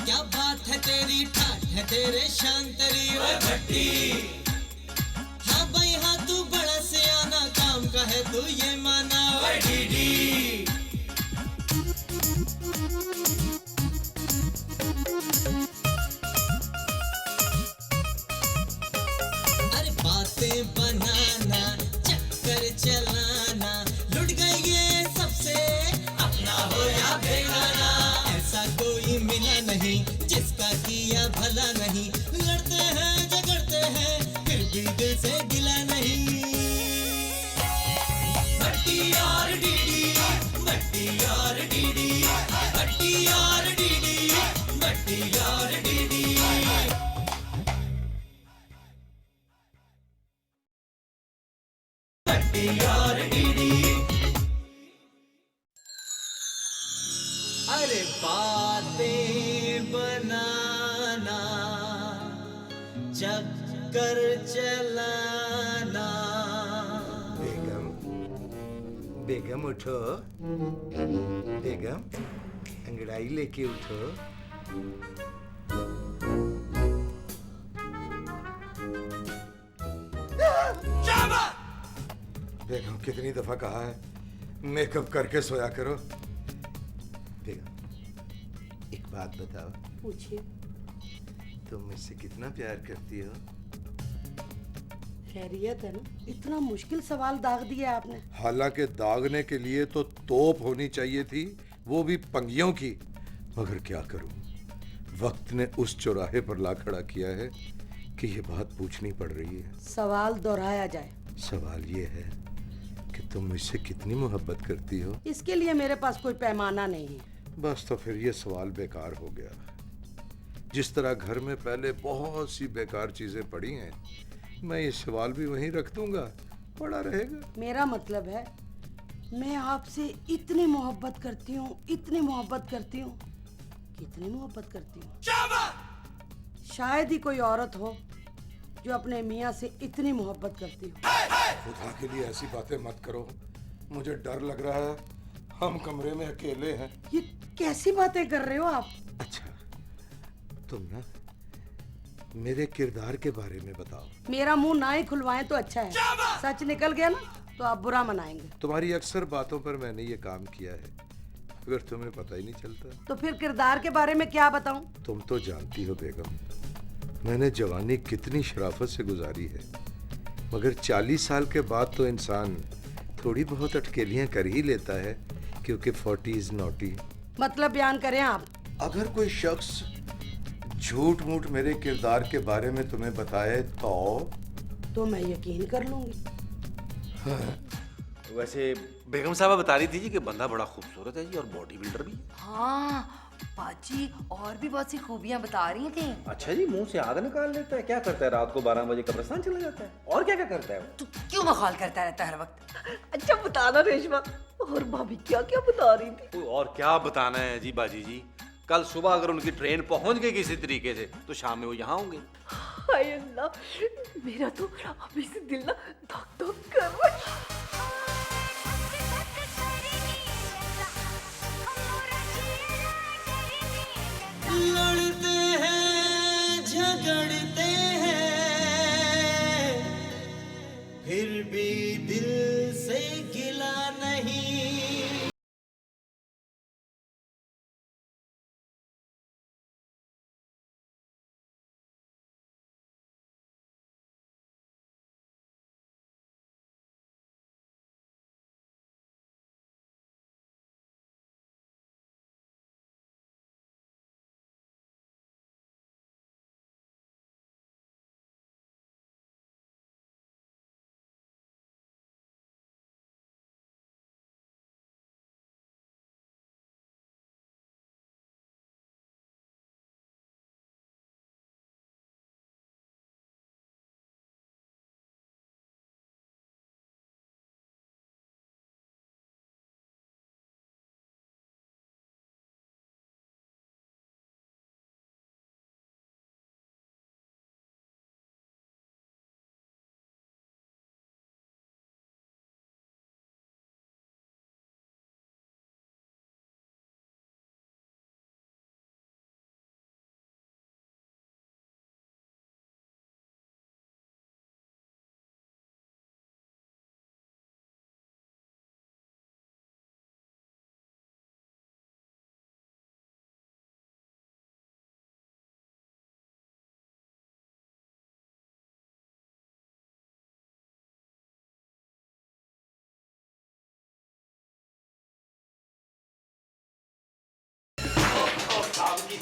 क्या बात है तेरी, ठाठ है तेरे शान तेरी ओए भट्टी। हाँ भाई हाँ, तू बड़ा सियाना, काम का है तू ये माना ओए डीडी। अरे बातें बनाना, चक्कर चलाना, लुट गई ये सबसे, अपना हो या बेगाना। ऐसा कोई मिला नहीं जिसका किया भला नहीं, लड़ते हैं झगड़ते हैं फिर भी दिल से गिला नहीं। भट्टी और डीडी, भट्टी और डीडी, भट्टी और डीडी, भट्टी और डीडी। भट्टी और डीडी। अरे बातें बनाना, चक्कर चलाना। बेगम, बेगम उठो, बेगम अंगड़ाई लेके उठो। बेगम कितनी दफा कहा है मेकअप करके सोया करो। बेगम एक बात बताओ। पूछिए। तुम मुझसे कितना प्यार करती हो? खैरियत है ना? इतना मुश्किल सवाल दाग दिया आपने। हालांकि दागने के लिए तो तोप होनी चाहिए थी, वो भी पंगियों की। मगर क्या करूं, वक्त ने उस चौराहे पर ला खड़ा किया है कि ये बात पूछनी पड़ रही है। सवाल दोहराया जाए। सवाल ये है कि तुम मुझसे कितनी मोहब्बत करती हो? इसके लिए मेरे पास कोई पैमाना नहीं है। बस तो फिर ये सवाल बेकार हो गया। जिस तरह घर में पहले बहुत सी बेकार चीजें पड़ी हैं, मैं ये सवाल भी वहीं रख दूंगा, पड़ा रहेगा। मेरा मतलब है, मैं आपसे इतनी मोहब्बत करती हूँ, इतनी मोहब्बत करती हूँ, कितनी मोहब्बत करती हूँ। शायद ही कोई औरत हो जो अपने मियाँ से इतनी मोहब्बत करती हो। खुदा के लिए ऐसी बातें मत करो, मुझे डर लग रहा है। हम कमरे में अकेले हैं। ये कैसी बातें कर रहे हो आप? अच्छा, तुम ना मेरे किरदार के बारे में बताओ। मेरा मुंह ना ही खुलवाएं तो अच्छा है। सच निकल गया ना तो आप बुरा मनाएंगे। तुम्हारी अक्सर बातों पर मैंने ये काम किया है, अगर तुम्हें पता ही नहीं चलता। तो फिर किरदार के बारे में क्या बताऊं? तुम तो जानती हो बेगम, मैंने जवानी कितनी शराफत से गुजारी है, मगर 40 साल के बाद तो इंसान थोड़ी बहुत अटकेलियां कर ही लेता है, क्योंकि 40 इज नॉटी। मतलब बयान करें आप। अगर कोई शख्स झूठ मूठ मेरे किरदार के बारे में तुम्हें बताए तो मैं यकीन कर लूंगी। वैसे बेगम साहबा बता रही थी जी कि बंदा बड़ा खूबसूरत है जी, और बॉडी बिल्डर भी है। हाँ बाजी और भी बहुत सी खूबियां बता रही थी। अच्छा जी, मुंह से आग निकाल लेता है। क्या करता है? रात को 12 बजे कब्रिस्तान चला जाता है। और क्या क्या करता है वो? तू क्यों मखौल करता रहता है हर वक्त? अच्छा बताना रेशमा, और भाभी क्या क्या बता रही थी? कोई और क्या बताना है जी बाजी जी। कल सुबह अगर उनकी ट्रेन पहुंच गई किसी तरीके से, तो शाम में वो यहाँ होंगे। हाय अल्लाह, मेरा तो अभी से दिल ना धक धक कर रहा है। लड़ते हैं झगड़ते हैं फिर भी दिल से गिला नहीं।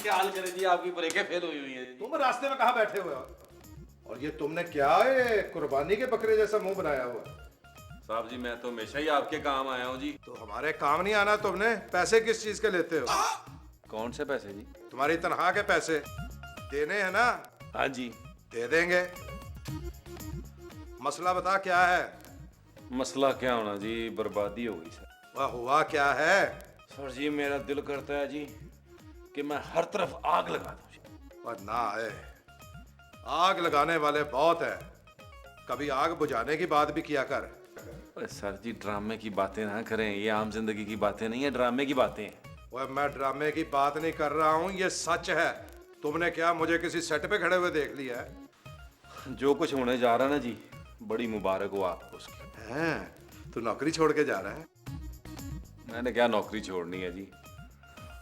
क्या हाल करें जी, आपकी ब्रेकें फेल हुई हुई हैं जी। तुम रास्ते में कहाँ बैठे हुए हो? और ये तुमने क्या है कुर्बानी के बकरे जैसा मुंह बनाया हुआ? साहब जी मैं तो हमेशा ही आपके काम आया हूँ जी। तो हमारे काम नहीं आना तुमने? पैसे किस चीज के लेते हो? कौन से पैसे जी? तुम्हारी तनख्वाह के पैसे देने हैं ना? हाँ जी। दे देंगे। मसला बता क्या है? मसला क्या होना जी, बर्बादी हो गई सर। वह हुआ क्या है? सर जी मेरा दिल करता है जी कि मैं हर तरफ आग लगा दूं जी। वह ना आए। आग लगाने वाले बहुत हैं, कभी आग बुझाने की बात भी किया कर। अरे सर जी ड्रामे की बातें ना करें, ये आम जिंदगी की बातें नहीं है, ड्रामे की बातें हैं। वह मैं ड्रामे की बात नहीं कर रहा हूँ, ये सच है। तुमने क्या मुझे किसी सेट पे खड़े हुए देख लिया है? जो कुछ होने जा रहा है ना जी, बड़ी मुबारक हो आपको उसकी। हैं? तू नौकरी छोड़ के जा रहा है? मैंने क्या नौकरी छोड़नी है जी,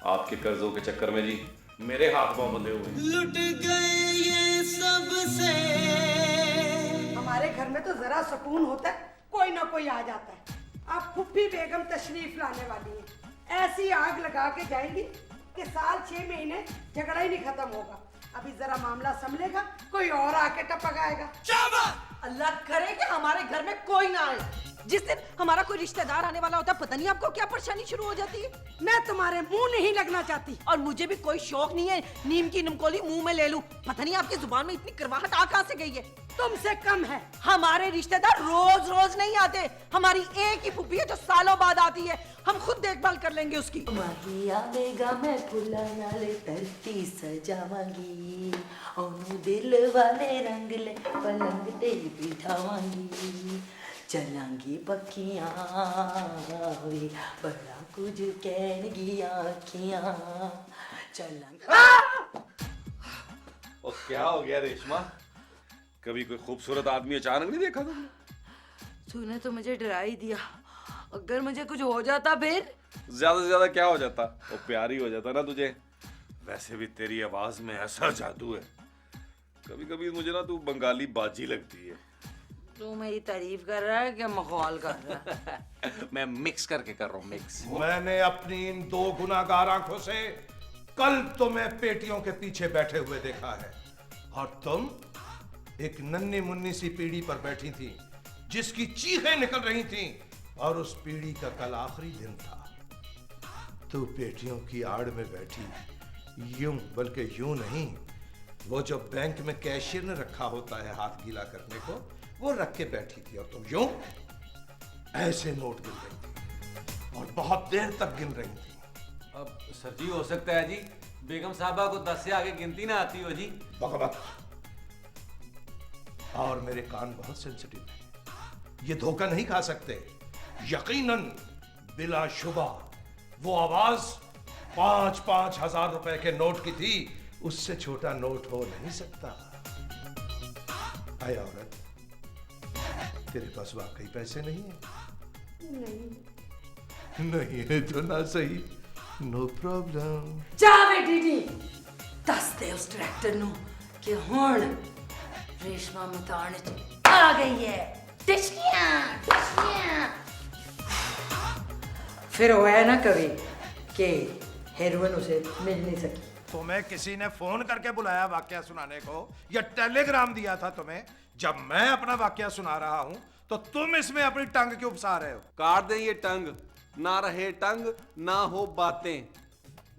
आपके कर्जों के चक्कर में जी मेरे हाथ पांव बंधे हुए हैं। लुट गए ये सबसे। हमारे घर में तो जरा सुकून होता है, कोई ना कोई आ जाता है। अब फुप्पी बेगम तशरीफ लाने वाली है, ऐसी आग लगा के जाएंगी कि साल 6 महीने झगड़ा ही नहीं खत्म होगा। अभी जरा मामला संभलेगा, कोई और आके टपक आएगा। अल्लाह करे कि हमारे घर में कोई ना आए। जिस दिन हमारा कोई रिश्तेदार आने वाला होता है, पता नहीं आपको क्या परेशानी शुरू हो जाती है। मैं तुम्हारे मुंह नहीं लगना चाहती। और मुझे भी कोई शौक नहीं है नीम की नमकोली मुंह में ले लूं। पता नहीं आपकी जुबान में इतनी करवाहट आ कहां से गई है। तुमसे कम है। हमारे रिश्तेदार रोज रोज नहीं आते, हमारी एक ही फुप्पी है जो सालों बाद आती है। हम खुद देखभाल कर लेंगे उसकी। माही आवेगा मैं फुला नाले धरती सजावांगी, ओनू दिल वाले रंग ले पलंग ते बिठावांगी, चलांगी पखियां वे बड़ा कुछ कहनगी आखियां चलांगी। और क्या हो गया रेशमा, कभी कोई खूबसूरत आदमी अचानक नहीं देखा तुमने? तूने तो मुझे डरा ही दिया, अगर मुझे कुछ हो जाता फिर? ज्यादा से ज्यादा क्या हो जाता, वो प्यार ही हो जाता ना तुझे। वैसे भी तेरी आवाज में ऐसा जादू है, कभी कभी मुझे ना तू बंगाली बाजी लगती है। तू मेरी तारीफ कर रहा है कि मखौल कर रहा है? मैं मिक्स करके कर रहा हूँ, मिक्स। मैंने अपनी इन 2 गुनाहगार आंखों से कल तुम्हें पेटियों के पीछे बैठे हुए देखा है, और तुम एक नन्ही मुन्नी सी पीढ़ी पर बैठी थी जिसकी चीखें निकल रही थीं, और उस पीढ़ी का कल आखिरी दिन था। तू पेटियों की आड़ में बैठी, यूं बल्कि यूं नहीं, वो जो बैंक में कैशियर ने रखा होता है हाथ गीला करने को, वो रख के बैठी थी, और तुम यूं ऐसे नोट गिन रही थी और बहुत देर तक गिन रही थी। अब सर जी हो सकता है जी बेगम साहबा को 10 से आगे गिनती ना आती हो जी। बकवास। और मेरे कान बहुत सेंसिटिव हैं, ये धोखा नहीं खा सकते। यकीनन बिला शुबा वो आवाज 5-5 हजार रुपए के नोट की थी, उससे छोटा नोट हो नहीं सकता। आए औरत, तेरे पास वाकई पैसे नहीं है? नहीं है तो ना सही, नो प्रॉब्लम। जा बेटी दी, दस दे उस डायरेक्टर नु कि हुण रेशमा मतान आ गई है। टिशकियां फिर होया ना कभी कि हेरोइन उसे मिल नहीं सकी। तुम्हें किसी ने फोन करके बुलाया वाकया सुनाने को, या टेलीग्राम दिया था तुम्हें? जब मैं अपना वाकया सुना रहा हूं तो तुम इसमें अपनी टंग क्यों फंसा रहे हो? काट दे ये टंग, ना रहे टंग ना हो बातें,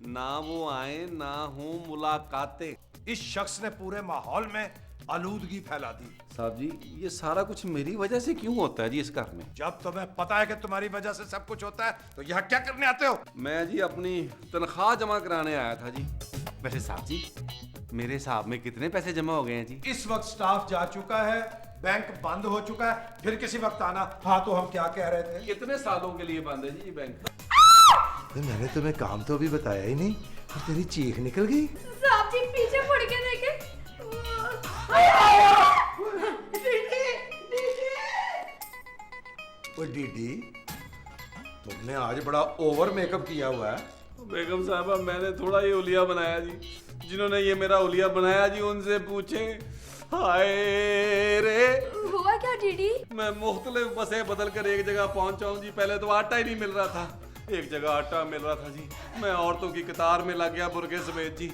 ना वो आए ना हो मुलाकातें। इस शख्स ने पूरे माहौल में आलूदगी फैला दी। साहब जी ये सारा कुछ मेरी वजह से क्यों होता है जी इस घर में? जब तुम्हें पता है कि तुम्हारी वजह से सब कुछ होता है तो यहाँ क्या करने आते हो? मैं जी अपनी तनख्वाह जमा कराने आया था जी। वैसे साहब जी मेरे हिसाब में कितने पैसे जमा हो गए हैं जी? इस वक्त स्टाफ जा चुका है, बैंक बंद हो चुका है, फिर किसी वक्त आना। हाँ तो हम क्या कह रहे थे? कितने सालों के लिए बंद है जी बैंक? मैंने तुम्हें काम तो अभी बताया ही नहीं और तेरी चीख निकल गई। साहब जी पीछे मुड़ के देखे। डीडी, तुमने आज बड़ा ओवर मेकअप किया हुआ है। बेगम साहबा मैंने थोड़ा ये उलिया बनाया जी, जिन्होंने ये मेरा उलिया बनाया जी उनसे पूछें। हाय रे, हुआ क्या डीडी? मैं मुख्तलिफ बसें बदल कर एक जगह पहुंचा हूँ जी। पहले तो आटा ही नहीं मिल रहा था, एक जगह आटा मिल रहा था जी। मैं औरतों की कतार में लग गया बुरके समेत जी।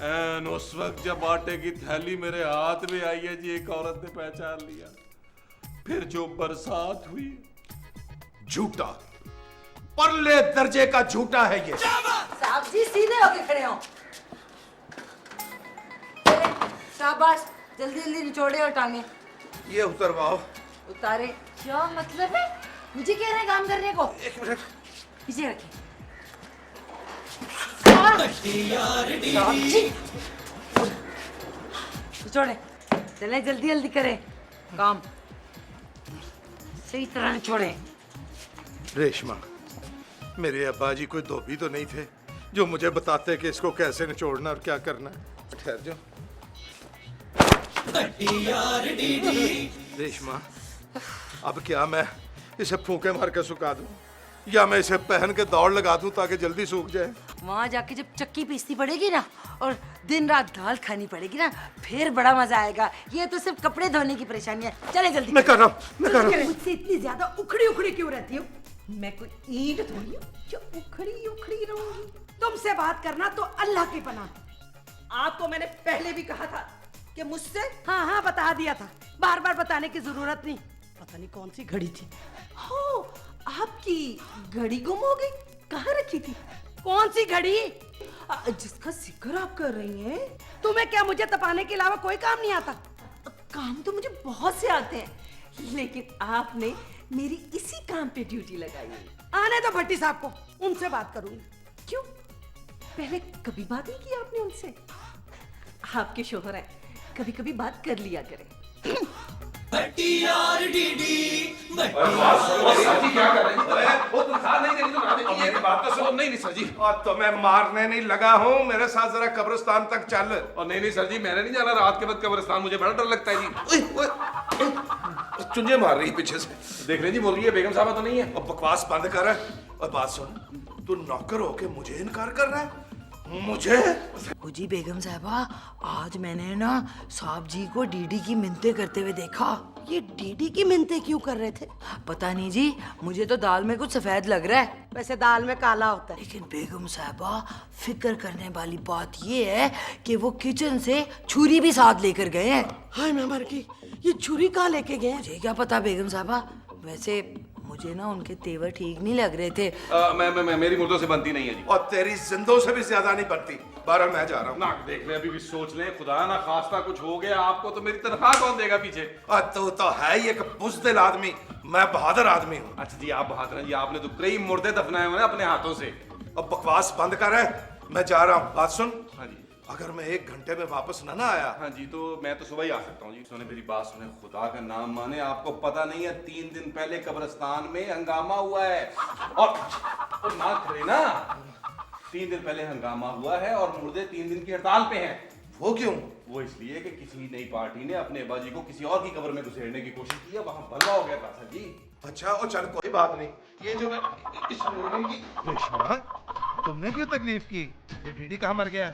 एन उस वक्त जब आटे की थैली मेरे हाथ में आई है जी, एक औरत ने पहचान लिया। फिर जो बरसात हुई। झूठा, परले दर्जे का झूठा है ये। साहब जी सीधे होके खड़े हो। शाबाश, जल्दी जल्दी निचोड़े और टांगे। ये उतरवाओ। उतारे? क्या मतलब है? मुझे कह रहे हैं काम करने को? एक मिनट। पीछे रखिए। निचोड़े, चले जल्दी जल्दी करें काम, सही तरह निचोड़े। रेशमा, मेरे अब्बा जी कोई धोबी तो नहीं थे जो मुझे बताते कि इसको कैसे निचोड़ना और क्या करना है। ठहर जाओ। रेशमा, अब क्या मैं इसे फूंके मार के सुखा दूं या मैं इसे पहन के दौड़ लगा दूं ताकि जल्दी सूख जाए? वहाँ जाके जब चक्की पीसनी पड़ेगी ना और दिन रात दाल खानी पड़ेगी ना, फिर बड़ा मजा आएगा। ये तो सिर्फ कपड़े धोने की परेशानी है। चले जल्दी। मैं कर रहा हूँ। मुझसे इतनी ज्यादा उखड़ी उखड़ी क्यों रहती हो? मैं कोई ईंट थोड़ी हूँ जो उखड़ी उखड़ी रहूंगी। तुमसे बात करना तो अल्लाह की पनाह। आपको मैंने पहले भी कहा था कि मुझसे, हाँ हाँ बता दिया था, बार बार बताने की जरूरत नहीं। पता नहीं कौन सी घड़ी थी। हो, आपकी घड़ी गुम हो गई? कहाँ रखी थी? कौन सी घड़ी? जिसका जिक्र आप कर रही हैं। तुम्हें क्या मुझे तपाने के अलावा कोई काम नहीं आता? काम तो मुझे बहुत से आते हैं, लेकिन आपने मेरी इसी काम पे ड्यूटी लगाई है। आने दो भट्टी साहब को, उनसे बात करूंगी। क्यों? पहले कभी बात नहीं की आपने उनसे? आपके शोहर हैं, कभी कभी बात कर लिया करें। नहीं सर जी, और तो मैं मारने नहीं लगा हूँ, मेरे साथ जरा कब्रिस्तान तक चल। और नहीं सर जी, मैंने नहीं जाना रात के वक्त कब्रिस्तान, मुझे बड़ा डर लगता है जी। चुंझे मार रही पीछे से। देख रहे जी, बोल रही है बेगम साहब तो नहीं है। अब बकवास बंद कर। और बात सुन, तू नौकर होके मुझे इनकार कर रहा है? मुझे? जी बेगम साहबा, आज मैंने ना साहब जी को डीडी की मिन्नतें करते हुए देखा। ये डीडी की मिन्नतें क्यों कर रहे थे? पता नहीं जी, मुझे तो दाल में कुछ सफेद लग रहा है। वैसे दाल में काला होता है। लेकिन बेगम साहबा, फिक्र करने वाली बात ये है कि वो किचन से छुरी भी साथ लेकर गए हैं। हाय मैं मर गई, ये छुरी कहाँ लेके गए? मुझे क्या पता बेगम साहबा, वैसे मुझे ना उनके तेवर ठीक नहीं लग रहे थे। मैं मेरी मुर्दों से बनती नहीं है जी। और तेरी जिंदों से भी ज्यादा नहीं बनती। बारह मैं जा रहा हूँ। ना देख ले, अभी भी सोच ले, खुदा ना खास्ता कुछ हो गया आपको तो मेरी तनख्वाह कौन देगा पीछे? तू तो है ही एक बुज़दिल आदमी, मैं बहादुर आदमी हूँ। अच्छा जी, आप बहादुर हैं जी, आपने तो कई मुर्दे दफनाए हुए हैं अपने हाथों से। अब बकवास बंद कर, मैं जा रहा हूँ। बात सुन, हाँ जी। अगर मैं 1 घंटे में वापस ना आया। हाँ जी, तो मैं तो सुबह ही आ सकता हूँ जी। सुने मेरी बात सुने, खुदा का नाम माने, आपको पता नहीं है 3 दिन पहले कब्रिस्तान में हंगामा हुआ है। और ना करे ना, 3 दिन पहले हंगामा हुआ है और मुर्दे 3 दिन की हड़ताल पे हैं। वो क्यों? वो इसलिए कि किसी नई पार्टी ने अपने अब्बाजी को किसी और की कब्र में घुसेड़ने की कोशिश की है, वहां भलवा हो गया था सर जी। अच्छा, और चल कोई बात नहीं। ये जो मैं इस मुर्गे की, रेशमा, तुमने क्यों तकलीफ की? ये डीडी कहाँ मर गया?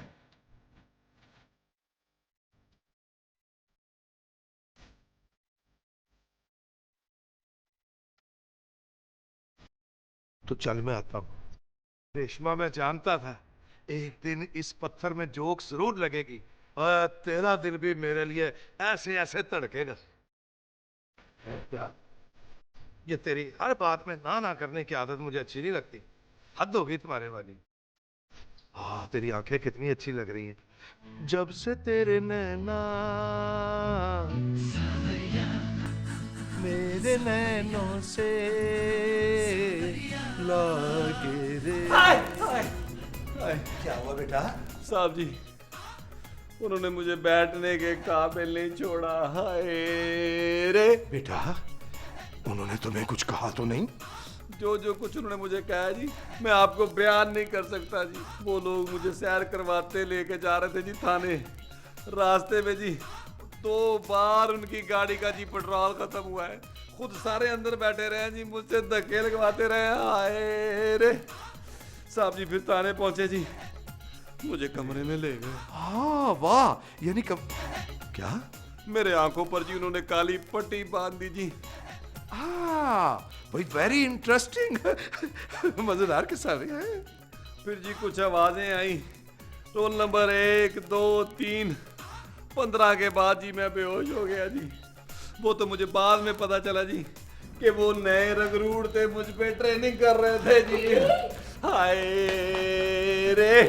तो चल मैं आता हूँ। रेशमा, मैं जानता था एक दिन इस पत्थर में जोक जरूर लगेगी और तेरा दिल भी मेरे लिए ऐसे ऐसे धड़केगा। क्या ये तेरी हर बात में ना करने की आदत मुझे अच्छी नहीं लगती। हद होगी तुम्हारे वाली। हाँ, तेरी आंखें कितनी अच्छी लग रही हैं। जब से तेरे नैना मेरे नैनों से लागे रे। क्या हुआ बेटा? साहब जी, उन्होंने मुझे बैठने के काबिल नहीं छोड़ा। हाय रे बेटा, उन्होंने तुम्हें कुछ कहा तो नहीं? जो कुछ उन्होंने मुझे कहा जी, मैं आपको बयान नहीं कर सकता जी। वो लोग मुझे सैर करवाते लेके जा रहे थे जी थाने। रास्ते में जी 2 बार उनकी गाड़ी का जी पेट्रोल खत्म हुआ है। खुद सारे अंदर बैठे रहे जी, मुझसे धक्के लगवाते रहे। हाय रे साहब जी, फिर थाने पहुंचे जी, मुझे कमरे में ले गए। हाँ वाह, यानी कब? क्या? मेरे आंखों पर जी उन्होंने काली पट्टी बांध दी जी। भाई वेरी इंटरेस्टिंग। मजेदार किस्सा है। फिर जी कुछ आवाजें आई, रोल नंबर 1, 2, 3, 15 के बाद जी मैं बेहोश हो गया जी। वो तो मुझे बाद में पता चला जी कि वो नए रंगरूड़ थे, मुझ पे ट्रेनिंग कर रहे थे जी। हाय रे।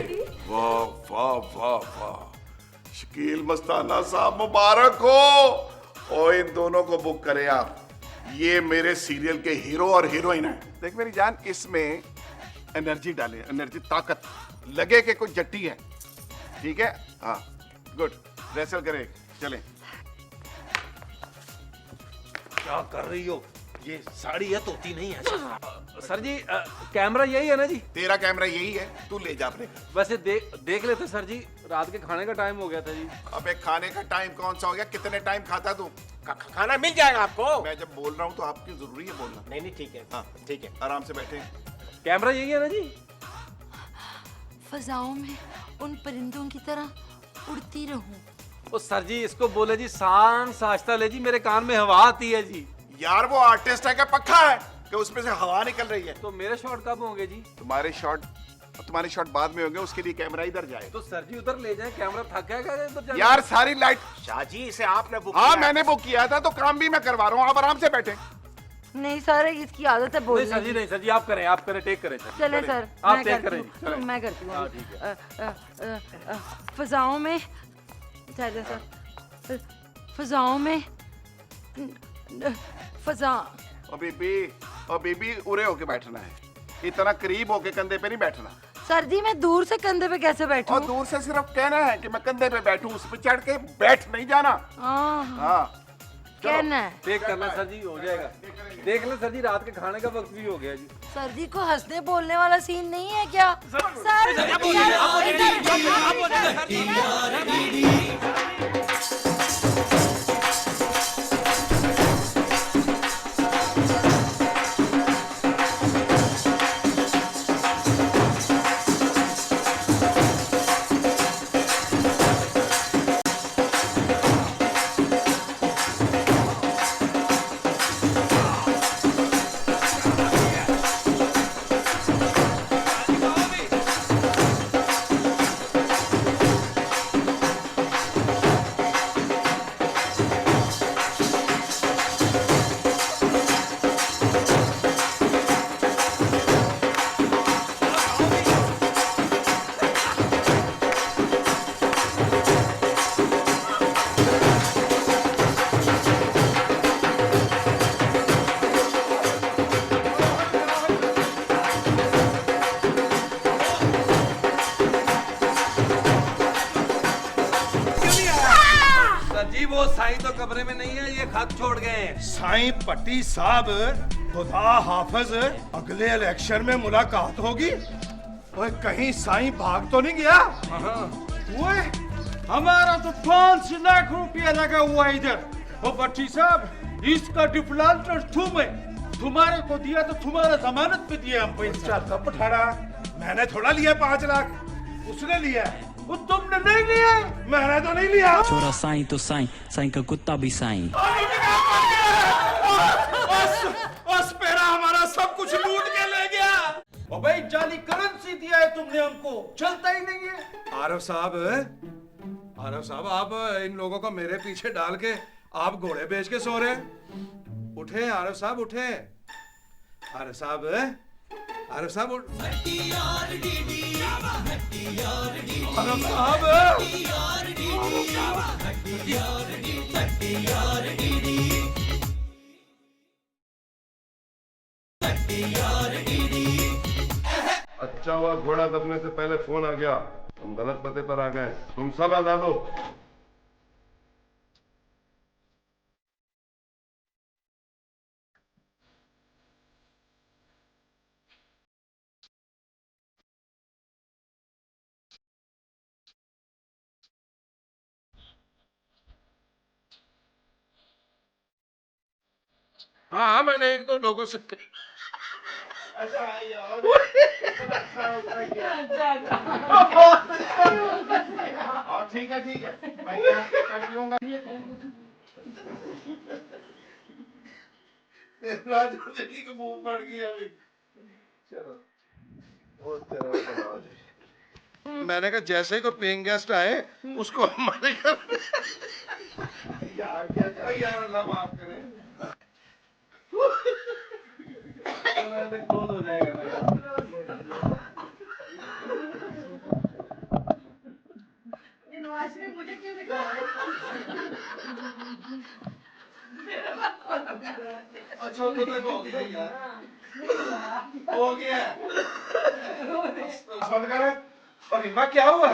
वाह वाह वाह वाह, शकील मस्ताना साहब मुबारक हो। और इन दोनों को बुक करें आप, ये मेरे सीरियल के हीरो और हीरोइन है। देख मेरी जान, इसमें एनर्जी डालें, एनर्जी, ताकत लगे कि कोई जट्टी है, ठीक है? हाँ गुड, रेसल करें, चलें। क्या कर रही हो? ये साड़ी है, तोती नहीं है। सर जी कैमरा यही है ना जी? तेरा कैमरा यही है, तू ले जा अपने। वैसे देख लेते सर जी, रात के खाने का टाइम हो गया था जी। अबे खाने का टाइम कौन सा हो गया? कितने टाइम खाता तू? खाना मिल जाएगा आपको। मैं जब बोल रहा हूँ तो आपकी जरूरी है बोलना। नहीं नहीं ठीक है, हाँ ठीक है। आराम से बैठे। कैमरा यही है ना जी? फजाओं में उन परिंदों की तरह उड़ती रहूं। ओ सर जी, इसको बोले जी शान साश्ता ले जी, मेरे कान में हवा आती है जी। यार वो आर्टिस्ट है क्या पक्का है कि उसमें से हवा निकल रही है? तो मेरे शॉट कब होंगे जी? तुम्हारे शॉट बाद में होंगे, उसके लिए कैमरा इधर जाए। तो सर जी उधर ले जाए, कैमरा थक गया क्या इधर जाने? यार सारी लाइट। शाह जी इसे आपने बुक हाँ किया। मैंने बुक किया था, तो काम भी मैं करवा रहा हूँ, आप आराम से बैठे। नहीं सर, इसकी आदत है नहीं बोलने सर जी, की। नहीं सर जी, आप करें, टेक करें सर। चले सर, आप मैं टेक करती करें हूँ, चलें। मैं करती हाँ, हूँ। ठीक है। फजाओं में, चले सर, फजाओं में, फजा। और बीबी उरे होके बैठना है, इतना करीब होके कंधे पे नहीं बैठना। सर जी मैं दूर से कंधे पे कैसे बैठूं? और दूर से सिर्फ कहना है कि मैं कंधे पे बैठूं, उस पे चढ़ के बैठ नहीं जाना। हाँ कहना है। टेक करना सर जी, हो जाएगा। देख ले सर जी, रात के खाने का वक्त भी हो गया जी। सर जी को हंसने बोलने वाला सीन नहीं है क्या? वो साईं तो कमरे में नहीं है, ये खत छोड़ गए हैं। साईं पट्टी साहब, खुदा हाफिज, अगले इलेक्शन में मुलाकात होगी। ओए कहीं साईं भाग तो नहीं गया? ओए हमारा तो 5 लाख रुपया लगा हुआ इधर। ओ पट्टी साहब, इसका डिफॉल्टर तुम्हारे को दिया तो तुम्हारा जमानत पे दिया हम पैसा। पठाड़ा, मैंने थोड़ा लिया 5 लाख, उसने लिया। वो तुमने नहीं लिया? मैंने तो नहीं लिया। छोरा साईं तो साईं, साईं का कुत्ता भी साईं। पेरा हमारा सब कुछ लूट के ले गया। ओ भाई जाली करेंसी दिया है तुमने हमको, चलता ही नहीं है। आरव साहब, आप इन लोगों को मेरे पीछे डाल के आप घोड़े बेच के सो रहे हैं। उठे आरव साहब, उठे। आरव साहब, आरव साहब उठ। आरव अच्छा हुआ घोड़ा दबने से पहले फोन आ गया, हम गलत पते पर आ गए। तुम सब आजाद हो। हाँ मैंने 1-2 लोगों से ठीक है मैं कर लूंगा। राजू जी को मुंह पड़ गया अभी। चलो मैंने कहा जैसे ही कोई पेइंग गेस्ट आए उसको हमारे घर यार ना माफ करें क्लोज हो जाएगा मुझे क्यों दिखा अच्छा तो देखो हो गया बंद करें और इमा क्या हुआ